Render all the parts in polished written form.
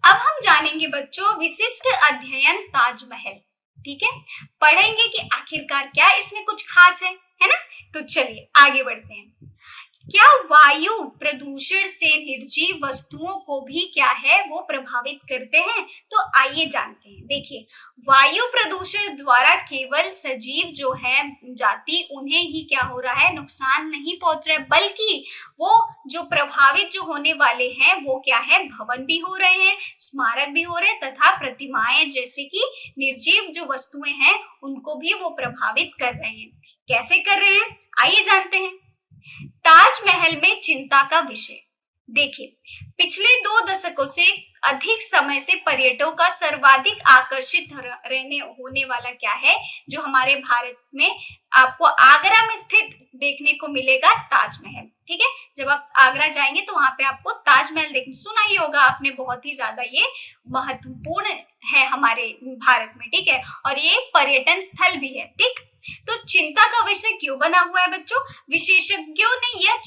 अब हम जानेंगे बच्चों विशिष्ट अध्ययन ताजमहल। ठीक है, पढ़ेंगे कि आखिरकार क्या इसमें कुछ खास है ना। तो चलिए आगे बढ़ते हैं। क्या वायु प्रदूषण से निर्जीव वस्तुओं को भी क्या है वो प्रभावित करते हैं? तो आइए जानते हैं। देखिए, वायु प्रदूषण द्वारा केवल सजीव जो है जाति उन्हें ही क्या हो रहा है, नुकसान नहीं पहुंच रहा है, बल्कि वो जो प्रभावित जो होने वाले हैं वो क्या है, भवन भी हो रहे हैं, स्मारक भी हो रहे हैं तथा प्रतिमाएं जैसे कि निर्जीव जो वस्तुएं हैं उनको भी वो प्रभावित कर रहे हैं। कैसे कर रहे हैं आइए जानते हैं। ताजमहल में चिंता का विषय। देखिए, पिछले 2 दशकों से अधिक समय से पर्यटकों का सर्वाधिक आकर्षित रहने होने वाला क्या है, जो हमारे भारत में आपको आगरा में स्थित देखने को मिलेगा, ताजमहल। ठीक है, जब आप आगरा जाएंगे तो वहां पे आपको ताजमहल देखने, सुना ही होगा आपने, बहुत ही ज्यादा ये महत्वपूर्ण है हमारे भारत में। ठीक है, और ये पर्यटन स्थल भी है। ठीक, तो चिंता का विषय क्यों बना हुआ है बच्चों? विशेषज्ञों ने यह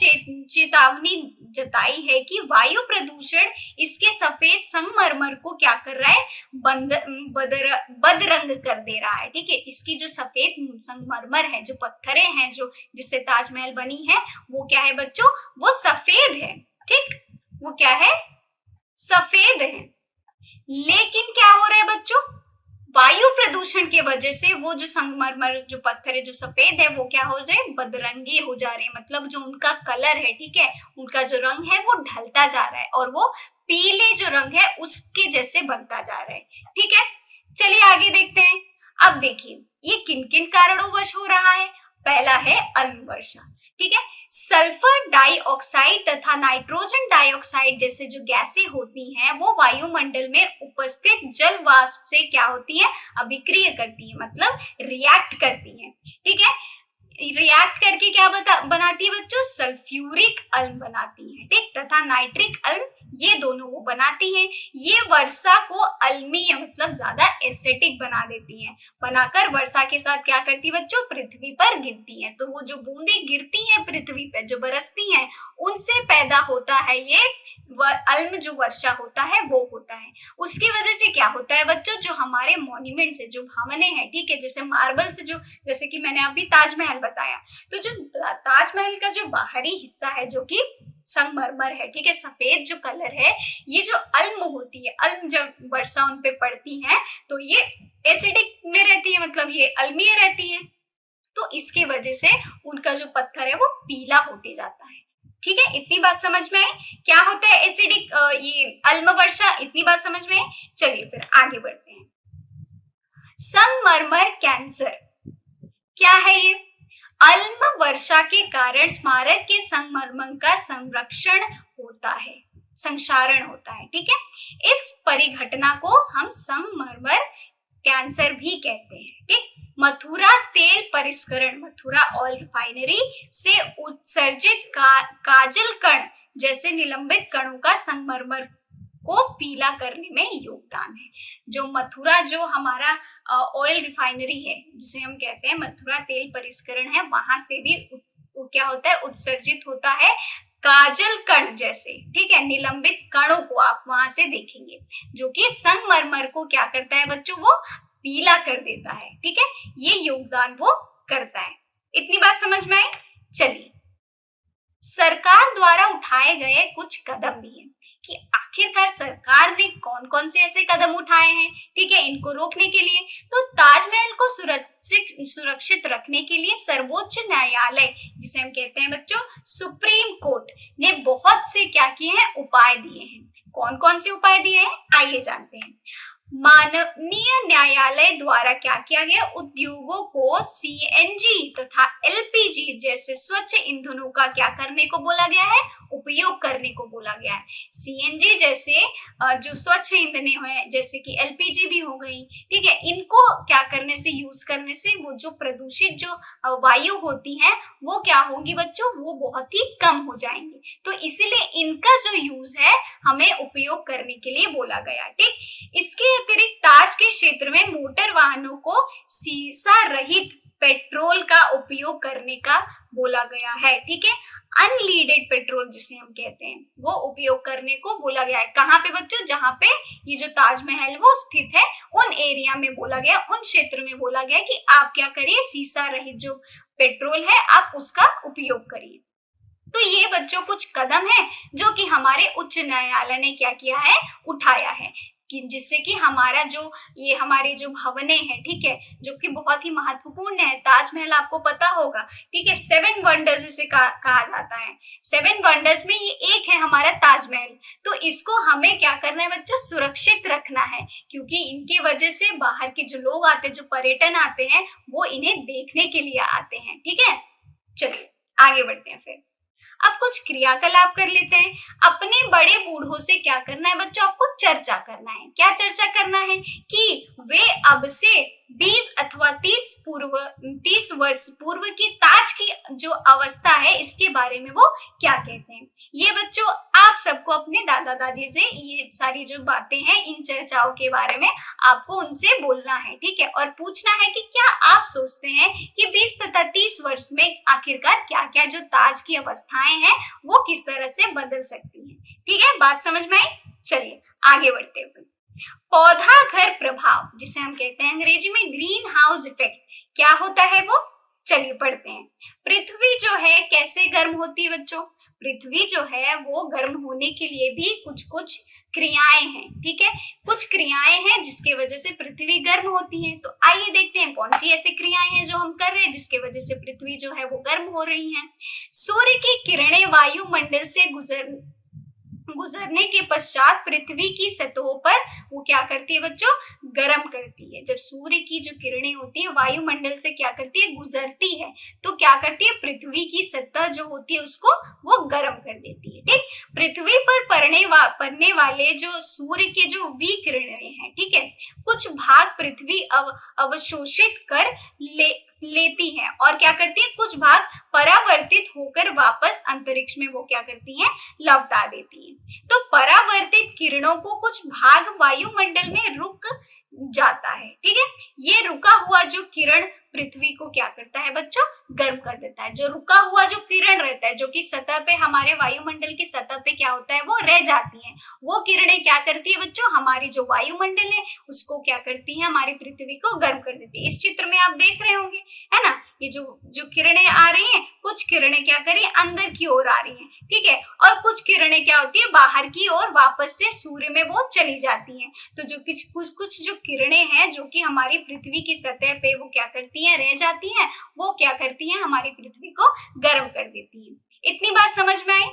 चेतावनी जताई है कि वायु प्रदूषण इसके सफेद संगमरमर को क्या कर रहा है, बदरंग कर दे रहा है। ठीक है, इसकी जो सफेद संगमरमर है, जो पत्थरें हैं जो जिससे ताजमहल बनी है, वो क्या है बच्चों, वो सफेद है। ठीक, वो क्या है, सफेद है। लेकिन क्या हो रहा है बच्चों, वायु प्रदूषण के वजह से वो जो संगमरमर जो पत्थर है जो सफेद है वो क्या हो रहे हैं, बदरंगी हो जा रहे हैं। मतलब जो उनका कलर है, ठीक है, उनका जो रंग है वो ढलता जा रहा है और वो पीले जो रंग है उसके जैसे बनता जा रहा है। ठीक है, चलिए आगे देखते हैं। अब देखिए ये किन किन कारणों वश हो रहा है। पहला है अम्ल वर्षा। ठीक है, सल्फर डाइऑक्साइड तथा नाइट्रोजन डाइऑक्साइड जैसे जो गैसें होती हैं वो वायुमंडल में उपस्थित जल वाष्प से क्या होती है, अभिक्रिया करती है, मतलब रिएक्ट करती है। ठीक है, रिएक्ट करके क्या बनाती है बच्चों, सल्फ्यूरिक अम्ल बनाती है। ठीक, तथा नाइट्रिक अम्ल, ये दोनों वो बनाती हैं। ये वर्षा को अम्लीय मतलब ज्यादा एसिडिक बना देती हैं, बनाकर वर्षा के साथ क्या करती है बच्चों, पृथ्वी पर गिरती हैं। तो वो जो बूंदें गिरती हैं पृथ्वी पर जो बरसती हैं उनसे पैदा होता है ये अम्ल, जो वर्षा होता है वो होता है। उसकी वजह से क्या होता है बच्चों, जो हमारे मॉन्यूमेंट्स है, जो भवनें हैं, ठीक है, जैसे मार्बल से जो, जैसे कि मैंने अभी ताजमहल बताया, तो जो ताजमहल का जो बाहरी हिस्सा है जो कि संगमरमर है, ठीक है, सफेद जो कलर है, ये जो अम्ल होती है, अम्ल जब वर्षा उन पे पड़ती है तो ये एसिडिक में रहती है, मतलब ये अम्लीय रहती है। तो इसकी वजह से उनका जो पत्थर है वो पीला होते जाता है। ठीक है, इतनी बात समझ में आई क्या होता है एसिडिक ये अम्ल वर्षा, इतनी बात समझ में आई। चलिए फिर आगे बढ़ते हैं। संगमरमर कैंसर क्या है ये? अम्ल वर्षा के कारण स्मारक के संगमरमर का संरक्षण होता है, संक्षारण होता है। ठीक है, इस परिघटना को हम संगमरमर कैंसर भी कहते हैं। ठीक, मथुरा तेल परिष्करण, मथुरा ऑयल रिफाइनरी से उत्सर्जित काजल कण जैसे निलंबित कणों का संगमरमर को पीला करने में योगदान है। जो मथुरा जो हमारा ऑयल रिफाइनरी है जिसे हम कहते हैं मथुरा तेल परिष्करण है, वहां से भी क्या होता है, उत्सर्जित होता है काजल कण जैसे, ठीक है, निलंबित कणों को आप वहां से देखेंगे, जो कि संगमरमर को क्या करता है बच्चों, वो पीला कर देता है। ठीक है, ये योगदान वो करता है। इतनी बात समझ में आई। चलिए, सरकार द्वारा उठाए गए कुछ कदम भी है कि आखिरकार सरकार ने कौन कौन से ऐसे कदम उठाए हैं, ठीक है, इनको रोकने के लिए। तो ताजमहल को सुरक्षित रखने के लिए सर्वोच्च न्यायालय, जिसे हम कहते हैं बच्चों सुप्रीम कोर्ट, ने बहुत से क्या किए हैं, उपाय दिए हैं। कौन कौन से उपाय दिए हैं आइए जानते हैं। माननीय न्यायालय द्वारा क्या किया गया, उद्योगों को सीएनजी तथा एलपीजी जैसे स्वच्छ ईंधनों का क्या करने को बोला गया है, उपयोग करने को बोला गया है। सीएनजी जैसे जो स्वच्छ ईंधने हैं, जैसे कि एलपीजी भी हो गई, ठीक है, इनको क्या करने से, यूज करने से वो जो प्रदूषित जो वायु होती है वो क्या होंगी बच्चों, वो बहुत ही कम हो जाएंगी। तो इसीलिए इनका जो यूज है हमें उपयोग करने के लिए बोला गया। ठीक, इसके अतिरिक्त ताज के क्षेत्र में मोटर वाहनों को शीशा रहित पेट्रोल का उपयोग करने का बोला गया है। ठीक है, अनलीडेड पेट्रोल जिसे हम कहते हैं वो उपयोग करने को बोला गया है। कहाँ पे बच्चों? जहाँ पे ये जो ताजमहल वो स्थित है उन एरिया में बोला गया, उन क्षेत्र में बोला गया कि आप क्या करिए, सीसा रहित जो पेट्रोल है आप उसका उपयोग करिए। तो ये बच्चों कुछ कदम है जो कि हमारे उच्च न्यायालय ने क्या किया है, उठाया है, कि जिससे कि हमारा जो ये हमारे जो भवने हैं, ठीक है, जो कि बहुत ही महत्वपूर्ण है। ताजमहल आपको पता होगा, ठीक है, 7 वंडर्स इसे कहा जाता है। 7 वंडर्स में ये एक है हमारा ताजमहल। तो इसको हमें क्या करना है बच्चों, सुरक्षित रखना है, क्योंकि इनके वजह से बाहर के जो लोग आते हैं, जो पर्यटन आते हैं, वो इन्हें देखने के लिए आते हैं। ठीक है, चलिए आगे बढ़ते हैं। फिर अब कुछ क्रियाकलाप कर लेते हैं। अपने बड़े बूढ़ों से क्या करना है बच्चों, आपको चर्चा करना है। क्या चर्चा करना है? कि वे अब से 20 अथवा 30 वर्ष पूर्व की ताज की जो अवस्था है इसके बारे में वो क्या कहते हैं। ये बच्चों आप सबको अपने दादा दादी से ये सारी जो बातें हैं, इन चर्चाओं के बारे में आपको उनसे बोलना है। ठीक है, और पूछना है कि क्या आप सोचते हैं कि 20 तथा 30 वर्ष में आखिरकार क्या क्या जो ताज की अवस्थाएं हैं वो किस तरह से बदल सकती हैं। ठीक है, बात समझ में आई? चलिए आगे बढ़ते हैं। पौधा घर प्रभाव जिसे हम कहते हैं अंग्रेजी में ग्रीन हाउस इफेक्ट, क्या होता है वो? चलिए पढ़ते हैं। पृथ्वी जो है कैसे गर्म होती है बच्चों? पृथ्वी जो है वो गर्म होने के लिए भी कुछ कुछ क्रियाएं हैं। ठीक है, कुछ क्रियाएं हैं जिसके वजह से पृथ्वी गर्म होती है। तो आइए देखते हैं कौन सी ऐसी क्रियाएं हैं जो हम कर रहे हैं जिसके वजह से पृथ्वी जो है वो गर्म हो रही है। सूर्य की किरणें वायुमंडल से गुजरने के पश्चात पृथ्वी की सतहों पर वो क्या करती है बच्चों, गर्म करती है। जब सूर्य की जो किरणें होती है वायुमंडल से क्या करती है, गुजरती है, तो क्या करती है, पृथ्वी की सतह जो होती है उसको वो गर्म कर देती है। ठीक, पृथ्वी पर पड़ने वाले जो सूर्य के जो विकिरणें हैं, ठीक है, कुछ भाग पृथ्वी अवशोषित कर लेती है और क्या करती है, कुछ भाग परावर्तित होकर वापस अंतरिक्ष में वो क्या करती हैं, लौटा देती हैं। तो परावर्तित किरणों को कुछ भाग वायुमंडल में रुक जाता है। ठीक है, ये रुका हुआ जो किरण पृथ्वी को क्या करता है बच्चों, गर्म कर देता है। जो रुका हुआ जो किरण रहता है जो कि सतह पे हमारे वायुमंडल की सतह पे क्या होता है, वो रह जाती है, वो किरणें क्या करती है बच्चों, हमारी जो वायुमंडल है उसको क्या करती है, हमारी पृथ्वी को गर्म कर देती है। इस चित्र में आप देख रहे होंगे, है ना, ये जो किरणें आ रही हैं, कुछ किरणें क्या करी, अंदर की ओर आ रही हैं, ठीक है, और कुछ किरणें क्या होती है, बाहर की ओर वापस से सूर्य में वो चली जाती हैं। तो जो कुछ जो किरणें हैं जो कि हमारी पृथ्वी की सतह पे वो क्या करती हैं, रह जाती हैं, वो क्या करती हैं, हमारी पृथ्वी को गर्म कर देती हैं। इतनी बात समझ में आई?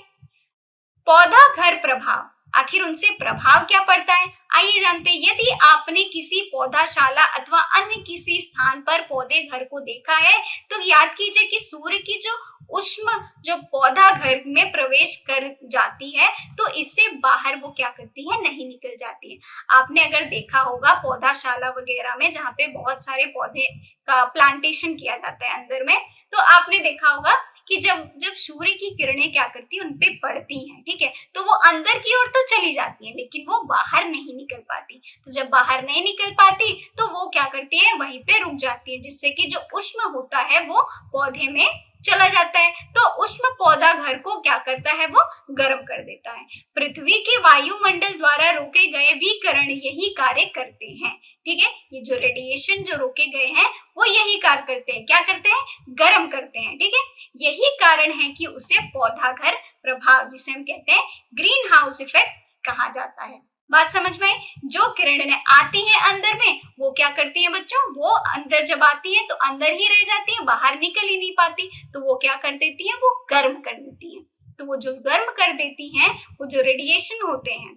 पौधा घर प्रभाव, आखिर उनसे प्रभाव क्या पड़ता है, आइए जानते हैं। यदि आपने किसी पौधाशाला अथवा अन्य किसी स्थान पर पौधे घर को देखा है तो याद कीजिए कि सूर्य की जो उष्मा जो पौधा घर में प्रवेश कर जाती है तो इससे बाहर वो क्या करती है, नहीं निकल जाती है। आपने अगर देखा होगा पौधाशाला वगैरह में जहाँ पे बहुत सारे पौधे का प्लांटेशन किया जाता है अंदर में, तो आपने देखा होगा कि जब सूर्य की किरणें क्या करती है, उन पे पड़ती हैं, ठीक है, तो वो अंदर की ओर तो चली जाती है लेकिन वो बाहर नहीं निकल पाती। तो जब बाहर नहीं निकल पाती तो वो क्या करती है, वहीं पे रुक जाती है, जिससे कि जो उष्मा होता है वो पौधे में चला जाता है। तो उष्मा पौधा घर को क्या करता है, वो गर्म कर देता है। पृथ्वी के वायुमंडल द्वारा रोके गए विकिरण यही कार्य करते हैं। ठीक है, ये जो रेडिएशन जो रोके गए हैं वो यही कार्य करते हैं, क्या करते हैं, गर्म करते हैं। ठीक है, यही कारण है कि उसे पौधा घर प्रभाव जिसे हम कहते हैं ग्रीन हाउस इफेक्ट कहा जाता है। बात समझ में आई? जो किरणें आती हैं अंदर में वो क्या करती हैं बच्चों, वो अंदर जब आती है तो अंदर ही रह जाती है, बाहर निकल ही नहीं पाती, तो वो क्या कर देती है, वो गर्म कर देती है। तो वो जो गर्म कर देती हैं वो जो रेडिएशन होते हैं,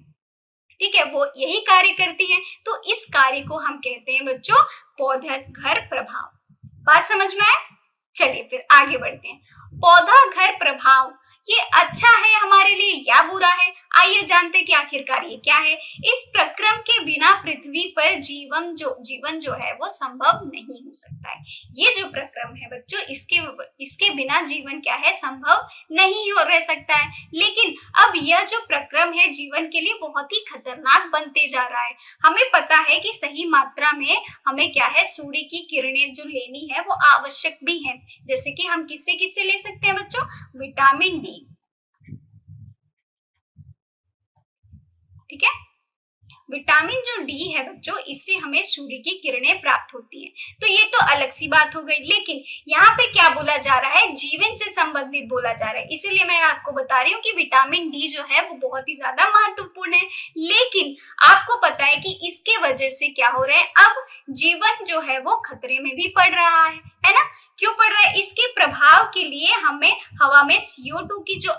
ठीक है, वो यही कार्य करती है। तो इस कार्य को हम कहते हैं बच्चों पौधा घर प्रभाव। बात समझ में आए? चलिए फिर आगे बढ़ते हैं। पौधा घर प्रभाव ये अच्छा है हमारे लिए या बुरा है? आइए जानते कि आखिरकार ये क्या है। इस प्रक्रम के बिना पृथ्वी पर जीवन जो है वो संभव नहीं हो सकता है। ये जो प्रक्रम है बच्चों, इसके बिना जीवन क्या है, संभव नहीं हो रह सकता है। लेकिन अब यह जो प्रक्रम है जीवन के लिए बहुत ही खतरनाक बनते जा रहा है। हमें पता है कि सही मात्रा में हमें क्या है, सूर्य की किरणें जो लेनी है वो आवश्यक भी है। जैसे कि हम किससे किससे ले सकते हैं बच्चों, विटामिन डी, ठीक है। विटामिन जो डी है बच्चों, इससे हमें सूर्य की किरणें प्राप्त होती हैं। तो ये तो अलग सी बात हो गई। लेकिन यहाँ पे क्या बोला जा रहा है, जीवन से संबंधित बोला जा रहा है। इसीलिए मैं आपको बता रही हूँ कि विटामिन डी जो है वो बहुत ही ज्यादा महत्वपूर्ण है। लेकिन आपको पता है कि इसके वजह से क्या हो रहा है, अब जीवन जो है वो खतरे में भी पड़ रहा है ना। क्यों पड़ रहा है? इसके प्रभाव के लिए हमें हवा में CO2 की जो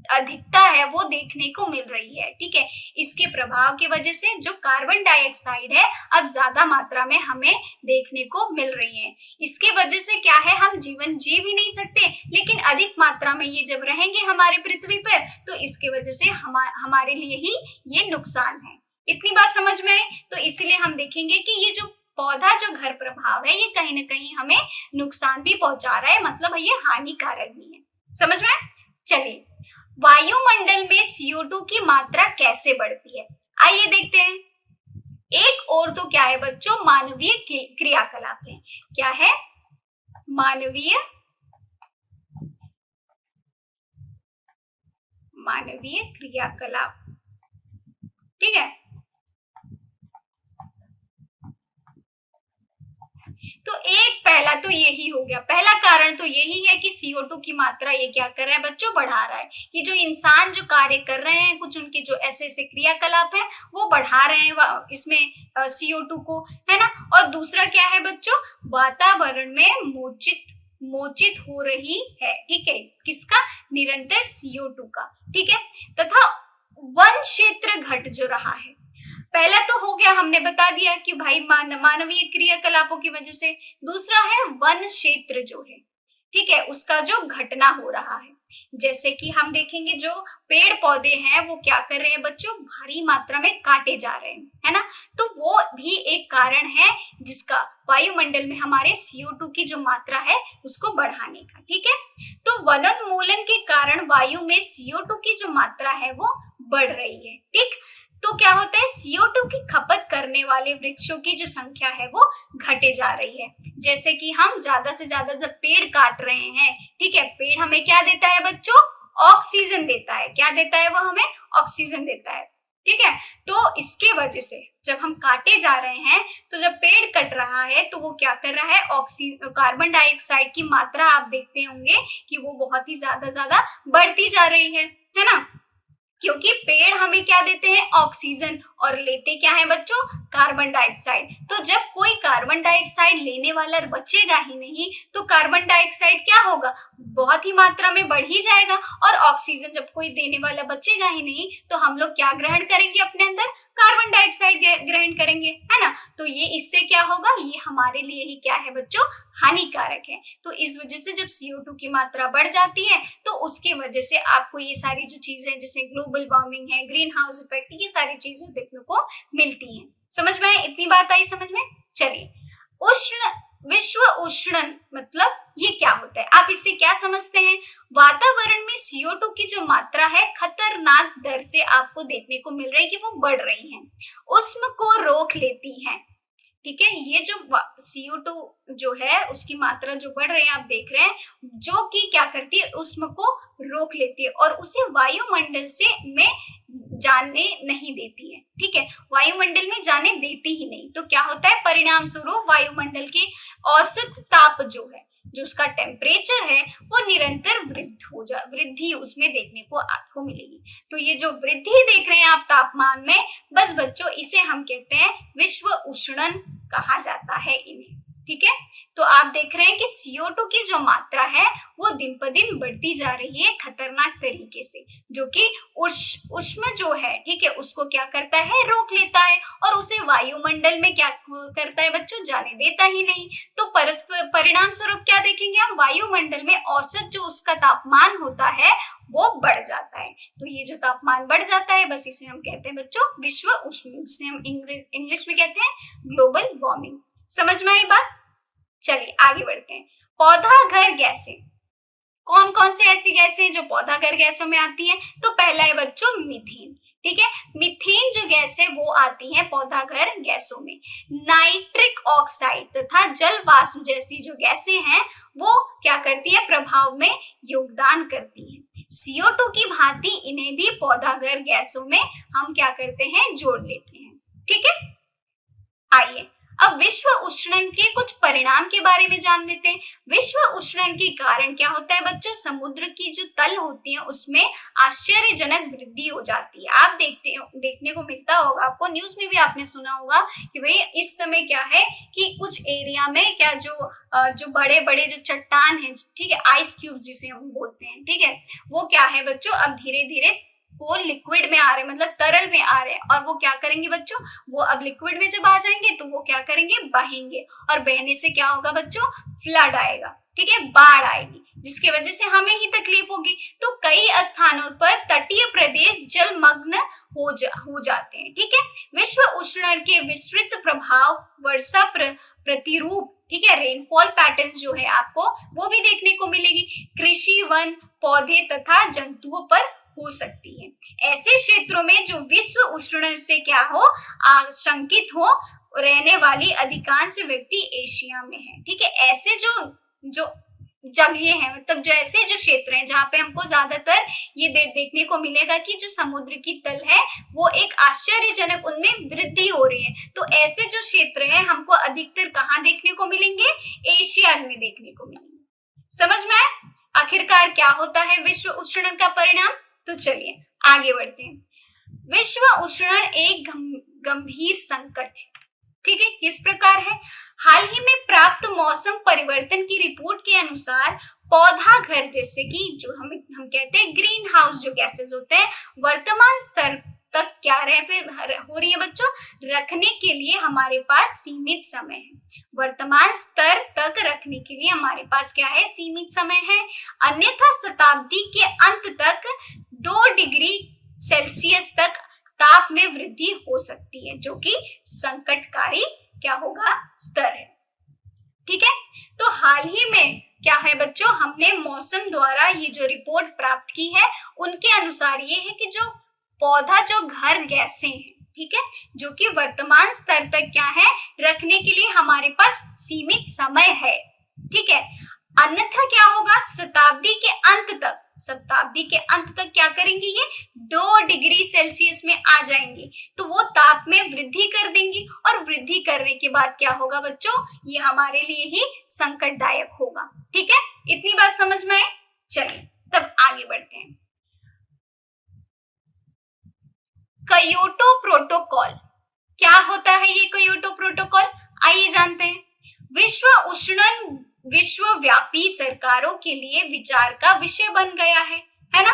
अधिकता है वो देखने को मिल रही है, ठीक है। इसके प्रभाव की वजह से जो कार्बन डाइऑक्साइड है अब ज्यादा मात्रा में हमें देखने को मिल रही है। इसके वजह से क्या है, हम जीवन जी भी नहीं सकते, लेकिन अधिक मात्रा में ये जब रहेंगे हमारे पृथ्वी पर तो इसके वजह से हमारे लिए ही ये नुकसान है। इतनी बात समझ में आई? तो इसलिए हम देखेंगे कि ये जो पौधा जो घर प्रभाव है ये कहीं ना कहीं हमें नुकसान भी पहुंचा रहा है, मतलब ये हानिकारक भी है। समझ में? चलिए, वायुमंडल में CO2 की मात्रा कैसे बढ़ती है, आइए देखते हैं। एक और तो क्या है बच्चों, मानवीय क्रियाकलाप है। क्या है? मानवीय क्रियाकलाप, ठीक है। तो एक पहला तो यही हो गया, पहला कारण तो यही है कि CO2 की मात्रा ये क्या कर रहा है बच्चों, बढ़ा रहा है। कि जो इंसान जो कार्य कर रहे हैं, कुछ उनके जो ऐसे ऐसे क्रियाकलाप है वो बढ़ा रहे हैं इसमें CO2 को, है ना। और दूसरा क्या है बच्चों, वातावरण में मोचित हो रही है, ठीक है, किसका, निरंतर CO2 का, ठीक है। तथा वन क्षेत्र घट जो रहा है, पहला तो हो गया, हमने बता दिया कि भाई मानवीय क्रियाकलापों की वजह से। दूसरा है वन क्षेत्र जो है, ठीक है, उसका जो घटना हो रहा है। जैसे कि हम देखेंगे जो पेड़ पौधे हैं वो क्या कर रहे हैं बच्चों, भारी मात्रा में काटे जा रहे हैं, है ना। तो वो भी एक कारण है जिसका वायुमंडल में हमारे CO2 की जो मात्रा है उसको बढ़ाने का, ठीक है। तो वनोन्मूलन के कारण वायु में CO2 की जो मात्रा है वो बढ़ रही है, ठीक। तो क्या होता है, CO2 की खपत करने वाले वृक्षों की जो संख्या है वो घटे जा रही है। जैसे कि हम ज्यादा से ज्यादा जब पेड़ काट रहे हैं, ठीक है, पेड़ हमें क्या देता है बच्चों, ऑक्सीजन देता है। क्या देता है वो हमें, ऑक्सीजन देता है, ठीक है। तो इसके वजह से जब हम काटे जा रहे हैं, तो जब पेड़ कट रहा है तो वो क्या कर रहा है, कार्बन डाइऑक्साइड की मात्रा आप देखते होंगे कि वो बहुत ही ज्यादा बढ़ती जा रही है ना। क्योंकि पेड़ हमें क्या देते हैं, ऑक्सीजन, और लेते क्या है बच्चों, कार्बन डाइऑक्साइड। तो जब कोई कार्बन डाइऑक्साइड लेने वाला बचेगा ही नहीं तो कार्बन डाइऑक्साइड क्या होगा, बहुत ही मात्रा में बढ़ ही जाएगा। और ऑक्सीजन जब कोई देने वाला बचेगा ही नहीं तो हम लोग क्या ग्रहण करेंगे अपने अंदर, कार्बन डाइऑक्साइड ग्रहण करेंगे, है ना। तो ये इससे क्या होगा, ये हमारे लिए ही क्या है बच्चों, हानिकारक है। तो इस वजह से जब CO2 की मात्रा बढ़ जाती है तो उसके वजह से आपको ये सारी जो चीजें जैसे ग्लोबल वार्मिंग है, ग्रीन हाउस इफेक्ट, ये सारी चीजें देखने को मिलती हैं। समझ में? इतनी बात आई समझ में? चलिए, विश्व उष्णन मतलब ये क्या होता है, आप इससे क्या समझते हैं। वातावरण में CO2 की जो मात्रा है खतरनाक दर से आपको देखने को मिल रही है कि वो बढ़ रही है, उष्ण को रोक लेती है, ठीक है। ये जो CO2 जो है उसकी मात्रा जो बढ़ रही है आप देख रहे हैं, जो कि क्या करती है, उष्ण को रोक लेती है और उसे वायुमंडल से में जाने नहीं देती है, ठीक है, वायुमंडल में जाने देती ही नहीं। तो क्या होता है, परिणाम स्वरूप वायुमंडल की औसत ताप जो है, जो उसका टेम्परेचर है वो निरंतर वृद्धि उसमें देखने को आपको मिलेगी। तो ये जो वृद्धि देख रहे हैं आप तापमान में, बस बच्चों इसे हम कहते हैं विश्व उष्णन कहा जाता है इन्हें। ठीक है। तो आप देख रहे हैं कि CO2 की जो मात्रा है वो दिन पर दिन बढ़ती जा रही है खतरनाक तरीके से, जो कि उष्मा जो है, ठीक है, उसको क्या करता है, रोक लेता है और उसे वायुमंडल में क्या करता है बच्चों, जाने देता ही नहीं। तो परिणाम स्वरूप क्या देखेंगे हम, वायुमंडल में औसत जो उसका तापमान होता है वो बढ़ जाता है। तो ये जो तापमान बढ़ जाता है, बस इसे हम कहते हैं बच्चों विश्व उष्णन, जिसे हम इंग्लिश में कहते हैं ग्लोबल वार्मिंग। समझ में आई बात? चलिए आगे बढ़ते हैं। पौधा घर गैसें, कौन कौन से ऐसी गैसें जो पौधा घर गैसों में आती हैं? तो पहला है बच्चों मीथेन, ठीक है। मीथेन जो गैस है वो आती है पौधा घर गैसों में। नाइट्रिक ऑक्साइड तथा जल वाष्प जैसी जो गैसें हैं वो क्या करती है, प्रभाव में योगदान करती है। CO2 की भांति इन्हें भी पौधा घर गैसों में हम क्या करते हैं, जोड़ लेते हैं, ठीक है। आइए अब विश्व उष्णन के कुछ परिणाम के बारे में जान लेते हैं। विश्व उष्णन के कारण क्या होता है बच्चों, समुद्र की जो तल होती है उसमें आश्चर्यजनक वृद्धि हो जाती है। आप देखने को मिलता होगा, आपको न्यूज में भी आपने सुना होगा कि भाई इस समय क्या है कि कुछ एरिया में क्या जो बड़े बड़े जो चट्टान है, ठीक है, आइस क्यूब जिसे हम बोलते हैं, ठीक है, वो क्या है बच्चों, अब धीरे धीरे वो लिक्विड में आ रहे हैं, मतलब तरल में आ रहे हैं, और वो क्या करेंगे बच्चों, वो अब लिक्विड में जब आ जाएंगे तो वो क्या करेंगे, बहेंगे, और बहने से क्या होगा बच्चों, फ्लड आएगा, ठीक है, बाढ़ आएगी, जिसकी वजह से हमें ही तकलीफ होगी। तो कई स्थानों पर तटीय प्रदेश जलमग्न हो जाते हैं, ठीक है। विश्व उष्णन के विस्तृत प्रभाव वर्षा प्रतिरूप, ठीक है, रेनफॉल पैटर्न जो है आपको वो भी देखने को मिलेगी, कृषि, वन, पौधे तथा जंतुओं पर हो सकती है। ऐसे क्षेत्रों में जो विश्व उष्णन से क्या हो, आशंकित हो, रहने वाली अधिकांश व्यक्ति एशिया में है, ठीक है। ऐसे जो जगह है, मतलब जो ऐसे जो क्षेत्र हैं जहाँ पे हमको ज्यादातर ये देखने को मिलेगा कि जो समुद्र की तल है वो एक आश्चर्यजनक उनमें वृद्धि हो रही है। तो ऐसे जो क्षेत्र है हमको अधिकतर कहाँ देखने को मिलेंगे, एशिया में देखने को मिलेंगे। समझ में आए आखिरकार क्या होता है विश्व उष्णन का परिणाम? तो चलिए आगे बढ़ते हैं। विश्व उष्णन एक गंभीर संकट है, ठीक है, किस प्रकार है? हाल ही में प्राप्त मौसम परिवर्तन की रिपोर्ट के अनुसार पौधा घर, जैसे कि जो हम कहते हैं ग्रीन हाउस जो गैसेस होते हैं, वर्तमान स्तर तक क्या हो रही है बच्चों, रखने के लिए हमारे पास सीमित समय है। वर्तमान स्तर तक रखने के लिए हमारे पास क्या है, सीमित समय है, अन्यथा शताब्दी के अंत तक 2 डिग्री सेल्सियस तक ताप में वृद्धि हो सकती है, जो कि संकटकारी क्या होगा, स्तर है, ठीक है। तो हाल ही में क्या है बच्चों, हमने मौसम द्वारा ये जो रिपोर्ट प्राप्त की है उनके अनुसार ये है कि जो पौधा जो घर गैसें हैं, ठीक है, जो कि वर्तमान स्तर तक क्या है, रखने के लिए हमारे पास सीमित समय है, ठीक है, अन्यथा क्या होगा, शताब्दी के अंत तक क्या करेंगे, ये 2 डिग्री सेल्सियस में आ जाएंगे, तो वो ताप में वृद्धि कर देंगी, और वृद्धि करने के बाद क्या होगा बच्चों, ये हमारे लिए ही संकटदायक होगा, ठीक है। इतनी बात समझ में आए? चलिए तब आगे बढ़ते हैं। क्योटो प्रोटोकॉल, क्या होता है ये क्योटो प्रोटोकॉल? आइए जानते हैं। विश्व उष्णन विश्वव्यापी सरकारों के लिए विचार का विषय बन गया है ना।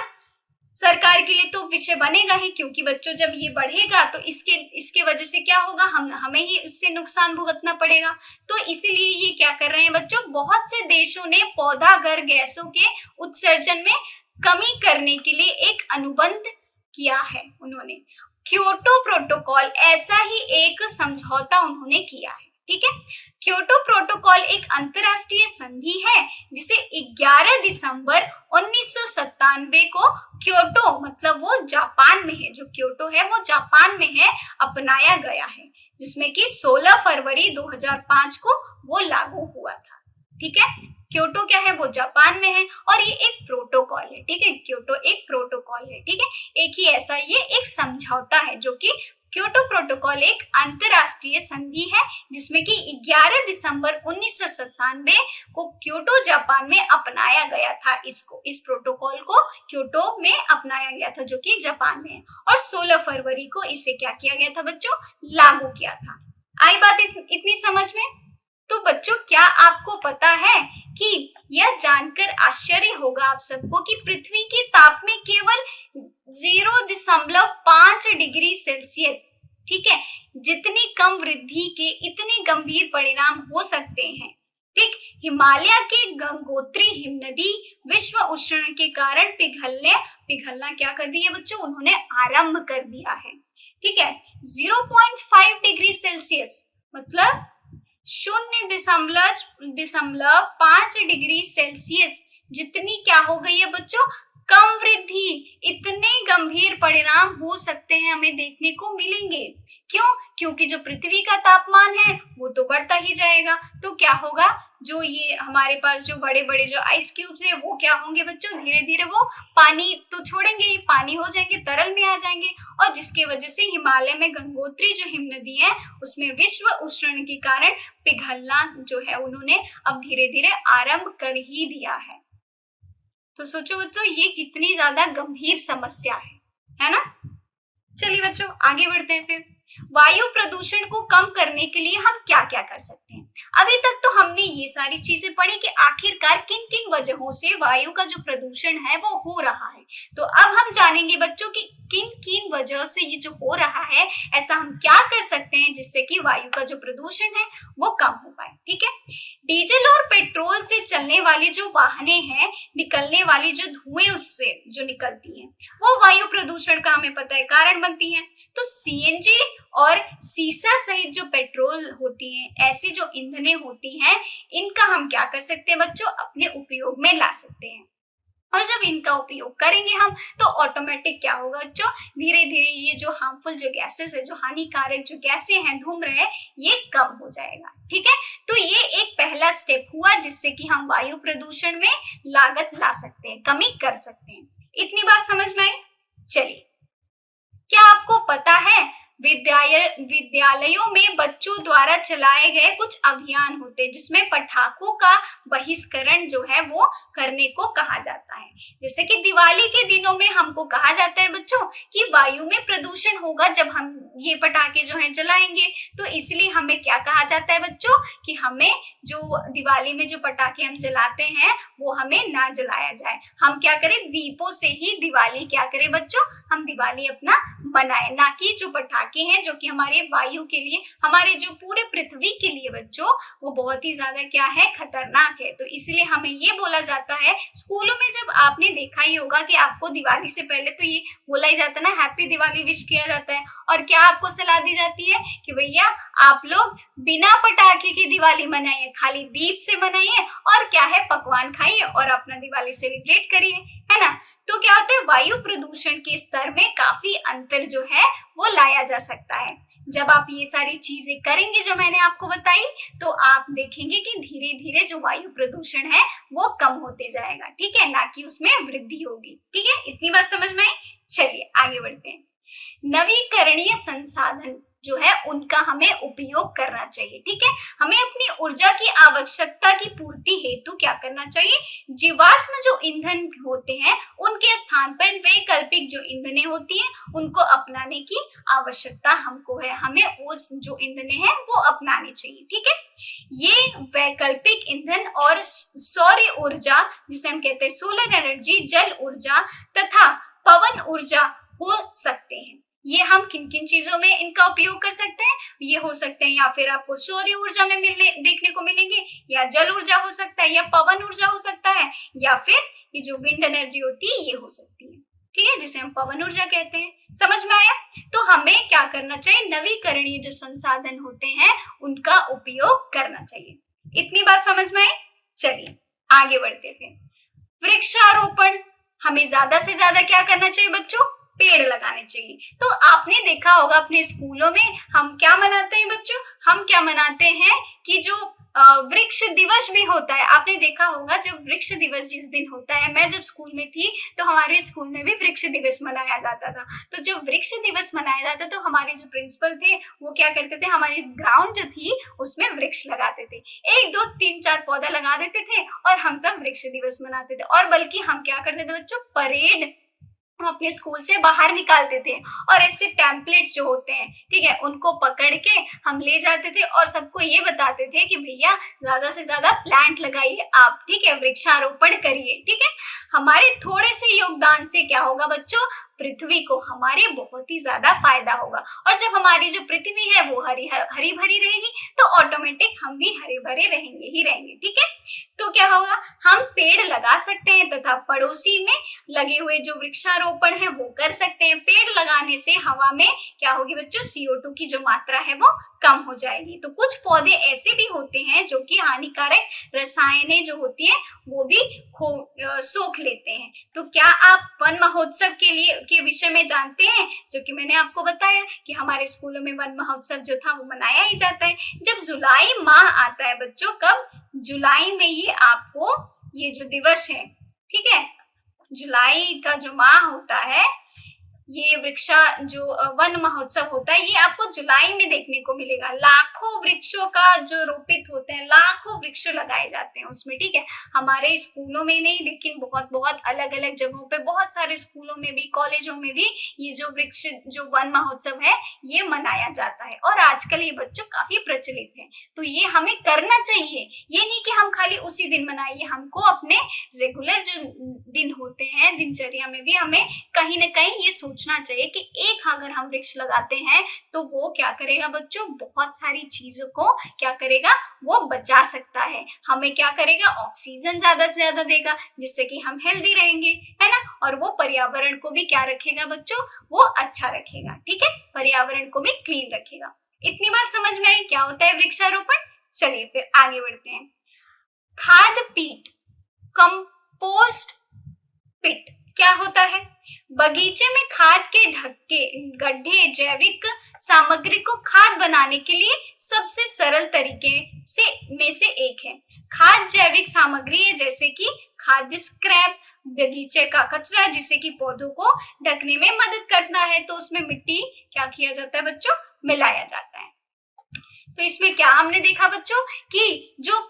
सरकार के लिए तो विषय बनेगा ही, क्योंकि बच्चों जब ये बढ़ेगा तो इसके वजह से क्या होगा, हमें ही इससे नुकसान भुगतना पड़ेगा। तो इसीलिए ये क्या कर रहे हैं बच्चों, बहुत से देशों ने पौधा घर गैसों के उत्सर्जन में कमी करने के लिए एक अनुबंध किया है। उन्होंने क्योटो प्रोटोकॉल, ऐसा ही एक समझौता उन्होंने किया है, ठीक है। क्योटो प्रोटोकॉल एक अंतरराष्ट्रीय संधि है जिसे 11 दिसंबर 1997 को क्योटो, मतलब वो जापान में है, जो क्योटो है वो जापान में है, अपनाया गया है, जिसमें कि 16 फरवरी 2005 को वो लागू हुआ था, ठीक है। क्योटो क्या है, वो जापान में है, और ये एक प्रोटोकॉल है, ठीक है, क्योटो एक प्रोटोकॉल है, ठीक है, एक ही ऐसा ये एक समझौता है, जो कि क्योटो प्रोटोकॉल एक अंतरराष्ट्रीय संधि है जिसमें कि 11 दिसंबर 1997 को क्योटो जापान में अपनाया गया था। इस प्रोटोकॉल को क्योटो में अपनाया गया था, जो कि जापान में है, और 16 फरवरी को इसे क्या किया गया था बच्चों, लागू किया था। आई बात इतनी समझ में? तो बच्चों क्या आपको पता है कि यह जानकर आश्चर्य होगा आप सबको कि पृथ्वी के ताप में केवल 0.5 डिग्री सेल्सियस, ठीक है, जितनी कम वृद्धि के इतने गंभीर परिणाम हो सकते हैं। ठीक, हिमालय के गंगोत्री हिमनदी विश्व उष्णन के कारण पिघलना क्या कर दिया बच्चों, उन्होंने आरंभ कर दिया है। ठीक है, 0.5 डिग्री सेल्सियस मतलब 0.5 डिग्री सेल्सियस जितनी क्या हो गई है बच्चों, कम वृद्धि, इतने गंभीर परिणाम हो सकते हैं हमें देखने को मिलेंगे। क्यों? क्योंकि जो पृथ्वी का तापमान है वो तो बढ़ता ही जाएगा। तो क्या होगा, जो ये हमारे पास जो बड़े बड़े जो आइस क्यूब्स है वो क्या होंगे बच्चों, धीरे धीरे वो पानी तो छोड़ेंगे ही, पानी हो जाएंगे, तरल में आ जाएंगे, और जिसके वजह से हिमालय में गंगोत्री जो हिमनदी है उसमें विश्व उष्णन के कारण पिघलना जो है उन्होंने अब धीरे धीरे आरंभ कर ही दिया है। तो सोचो बच्चों ये कितनी ज्यादा गंभीर समस्या है ना। चलिए बच्चों आगे बढ़ते हैं। फिर वायु प्रदूषण को कम करने के लिए हम क्या क्या कर सकते हैं। अभी तक तो हमने ये सारी चीजें पढ़ी कि आखिरकार किन किन वजहों से वायु का जो प्रदूषण है वो हो रहा है। तो अब हम जानेंगे बच्चों कि किन किन वजहों से ये जो हो रहा है, ऐसा हम क्या कर सकते हैं जिससे कि वायु का जो प्रदूषण है वो कम हो पाए। ठीक है, डीजल और पेट्रोल से चलने वाली जो वाहने हैं, निकलने वाली जो धुएं उससे जो निकलती हैं वो वायु प्रदूषण का हमें पता है कारण बनती हैं। तो सीएनजी और सीसा सहित जो पेट्रोल होती हैं, ऐसी जो ईंधने होती हैं, इनका हम क्या कर सकते हैं बच्चों, अपने उपयोग में ला सकते हैं। और जब इनका उपयोग करेंगे हम तो ऑटोमेटिक क्या होगा बच्चों, धीरे धीरे ये जो हार्मफुल जो गैसेस है, जो हानिकारक जो गैसें हैं, धूम्र है, ये कम हो जाएगा। ठीक है, तो ये एक पहला स्टेप हुआ जिससे कि हम वायु प्रदूषण में लागत ला सकते हैं, कमी कर सकते हैं। इतनी बात समझ में आई। चलिए, क्या आपको पता है विद्यालयों में बच्चों द्वारा चलाए गए कुछ अभियान होते हैं जिसमें पटाखों का बहिष्करण जो है वो करने को कहा जाता है। जैसे कि दिवाली के दिनों में हमको कहा जाता है बच्चों कि वायु में प्रदूषण होगा जब हम ये पटाखे जो हैं जलाएंगे, तो इसलिए हमें क्या कहा जाता है बच्चों कि हमें जो दिवाली में जो पटाखे हम जलाते हैं वो हमें ना जलाया जाए। हम क्या करें, दीपों से ही दिवाली क्या करें बच्चों, हम दिवाली अपना मनाएं, ना कि जो पटाखे हैं जो कि हमारे वायु के लिए, हमारे जो पूरे पृथ्वी के लिए बच्चों वो बहुत ही ज्यादा क्या है, खतरनाक है। तो इसलिए हमें ये बोला जाता है, स्कूलों में जब आपने देखा ही होगा कि आपको दिवाली से पहले तो ये बोला ही जाता है ना, हैप्पी दिवाली विश किया जाता है, और क्या आपको सलाह दी जाती है कि भैया आप लोग बिना पटाखे की दिवाली मनाइए, खाली दीप से मनाइए और क्या है, पकवान खाइए और अपना दिवाली सेलिब्रेट करिए, है ना। तो क्या होता है, वायु प्रदूषण के स्तर में काफी अंतर जो है वो लाया जा सकता है। जब आप ये सारी चीजें करेंगे जो मैंने आपको बताई, तो आप देखेंगे कि धीरे धीरे जो वायु प्रदूषण है वो कम होते जाएगा। ठीक है, ना कि उसमें वृद्धि होगी। ठीक है, इतनी बात समझ में आई। चलिए आगे बढ़ते हैं। नवीकरणीय संसाधन जो है उनका हमें उपयोग करना चाहिए। ठीक है, हमें अपनी ऊर्जा की आवश्यकता की पूर्ति हेतु क्या करना चाहिए, जीवाश्म जो ईंधन होते हैं उनके स्थान पर वैकल्पिक जो ईंधने होती हैं उनको अपनाने की आवश्यकता हमको है। हमें वो जो ईंधने हैं वो अपनाने चाहिए। ठीक है, ये वैकल्पिक ईंधन और सौर ऊर्जा जिसे हम कहते हैं सोलर एनर्जी, जल ऊर्जा तथा पवन ऊर्जा हो सकते हैं। ये हम किन किन चीजों में इनका उपयोग कर सकते हैं, ये हो सकते हैं या फिर आपको सौर ऊर्जा में देखने को मिलेंगे, या जल ऊर्जा हो सकता है, या पवन ऊर्जा हो सकता है, या फिर ये जो विंड एनर्जी होती है ये हो सकती है। ठीक है, जिसे हम पवन ऊर्जा कहते हैं। समझ में आया। तो हमें क्या करना चाहिए, नवीकरणीय जो संसाधन होते हैं उनका उपयोग करना चाहिए। इतनी बात समझ में आई। चलिए आगे बढ़ते थे। वृक्षारोपण, हमें ज्यादा से ज्यादा क्या करना चाहिए बच्चों, पेड़ लगाने चाहिए। तो आपने देखा होगा अपने स्कूलों में हम क्या मनाते हैं बच्चों, हम क्या मनाते हैं कि जो वृक्ष दिवस भी होता है। आपने देखा होगा जब वृक्ष दिवस जिस दिन होता है, मैं जब स्कूल में थी तो हमारे स्कूल में भी वृक्ष दिवस मनाया जाता था। तो जब वृक्ष दिवस मनाया जाता तो हमारे जो प्रिंसिपल थे वो क्या करते थे, हमारी ग्राउंड जो थी उसमें वृक्ष लगाते थे, 1 2 3 4 पौधा लगा देते थे और हम सब वृक्ष दिवस मनाते थे। और बल्कि हम क्या करते थे बच्चों, परेड अपने स्कूल से बाहर निकालते थे और ऐसे टेम्पलेट्स जो होते हैं, ठीक है, उनको पकड़ के हम ले जाते थे और सबको ये बताते थे कि भैया ज्यादा से ज्यादा प्लांट लगाइए आप, ठीक है, वृक्षारोपण करिए, ठीक है। हमारे थोड़े से योगदान से क्या होगा बच्चों, पृथ्वी को हमारे बहुत ही ज्यादा फायदा होगा। और जब हमारी जो पृथ्वी है वो हरी भरी रहेगी तो ऑटोमेटिक हम भी हरे भरे रहेंगे ही रहेंगे, ठीक है। तो क्या होगा, हम पेड़ लगा सकते हैं तथा पड़ोसी में लगे हुए जो वृक्षारोपण है वो कर सकते हैं। पेड़ लगाने से हवा में क्या होगी बच्चों, CO2 की जो मात्रा है वो कम हो जाएगी। तो कुछ पौधे ऐसे भी होते हैं जो कि हानिकारक रसायनें जो होती है वो भी सोख लेते हैं। तो क्या आप वन महोत्सव के विषय में जानते हैं, जो कि मैंने आपको बताया कि हमारे स्कूलों में वन महोत्सव जो था वो मनाया ही जाता है जब जुलाई माह आता है बच्चों। कब, जुलाई में ये आपको ये जो दिवस है, ठीक है, जुलाई का जो माह होता है, ये जो वन महोत्सव होता है ये आपको जुलाई में देखने को मिलेगा। लाखों वृक्षों का जो रोपित होते हैं, लाखों वृक्ष लगाए जाते हैं उसमें, ठीक है। हमारे स्कूलों में नहीं, लेकिन बहुत बहुत अलग अलग जगहों पे, बहुत सारे स्कूलों में भी, कॉलेजों में भी ये जो वृक्ष जो वन महोत्सव है ये मनाया जाता है और आजकल ये बच्चों काफी प्रचलित है। तो ये हमें करना चाहिए, ये नहीं कि हम खाली उसी दिन मनाइए, हमको अपने रेगुलर जो दिन होते हैं दिनचर्या में भी हमें कहीं ना कहीं ये सोचना चाहिए कि एक अगर हम वृक्ष लगाते हैं तो वो क्या करेगा बच्चों, बहुत सारी चीजों को क्या करेगा, वो बचा सकता है। हमें क्या करेगा, ऑक्सीजन ज्यादा से ज्यादा देगा जिससे कि हम हेल्दी रहेंगे, है ना। और वो पर्यावरण को भी क्या रखेगा बच्चों, वो अच्छा रखेगा, ठीक है, पर्यावरण को भी क्लीन रखेगा। इतनी बात समझ में आई क्या होता है वृक्षारोपण। चलिए फिर आगे बढ़ते हैं। खाद पीट, कंपोस्ट पिट क्या होता है। बगीचे में खाद के गड्ढे जैविक सामग्री को खाद बनाने के लिए सबसे सरल तरीके में से एक है। खाद जैविक सामग्री है जैसे कि खाद्य स्क्रैप, बगीचे का कचरा जिसे कि पौधों को ढकने में मदद करता है। तो उसमें मिट्टी क्या किया जाता है बच्चों, मिलाया जाता है। तो इसमें क्या हमने देखा बच्चों कि जो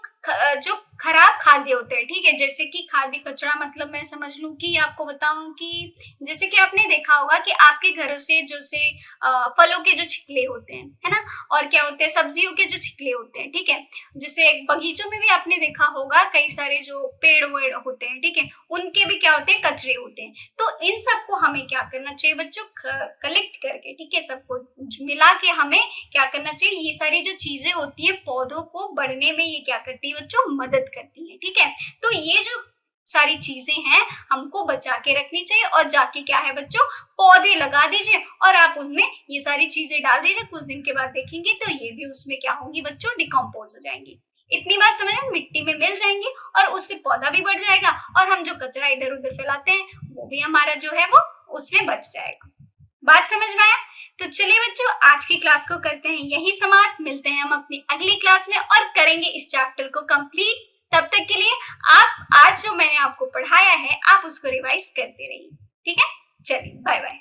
खराब खाद्य होते हैं, ठीक है, जैसे कि खाद्य कचरा, मतलब मैं समझ लूं कि आपको बताऊं कि जैसे कि आपने देखा होगा कि आपके घरों से जैसे फलों के जो छिकले होते हैं, है ना, और क्या होते हैं, सब्जियों के जो छिकले होते हैं, ठीक है, जैसे बगीचों में भी आपने देखा होगा कई सारे जो पेड़ वेड़ होते हैं, ठीक है, उनके भी क्या होते हैं, कचरे होते हैं। तो इन सबको हमें क्या करना चाहिए बच्चों, कलेक्ट करके, ठीक है, सबको मिला के हमें क्या करना चाहिए, ये सारी जो चीजें होती है पौधों को बढ़ने में ये क्या करती है बच्चों, मदद करती है, ठीक है। तो ये जो सारी चीजें हैं हमको बचा के रखनी चाहिए और जाके क्या है बच्चों, पौधे लगा दीजिए और आप उनमें ये सारी चीजें डाल दीजिए। कुछ दिन के बाद देखेंगे तो ये भी उसमें क्या होंगी बच्चों, डिकम्पोज हो जाएंगी। इतनी बात समझ में, मिट्टी में मिल जाएंगे और उससे पौधा भी बढ़ जाएगा और हम जो कचरा इधर उधर फैलाते हैं वो भी हमारा जो है वो उसमें बच जाएगा। बात समझ में आया। तो चलिए बच्चों, आज की क्लास को करते हैं यही समाप्त। मिलते हैं हम अपनी अगली क्लास में और करेंगे इस चैप्टर को कंप्लीट। तब तक के लिए आप आज जो मैंने आपको पढ़ाया है आप उसको रिवाइज करते रहिए, ठीक है। चलिए बाय बाय।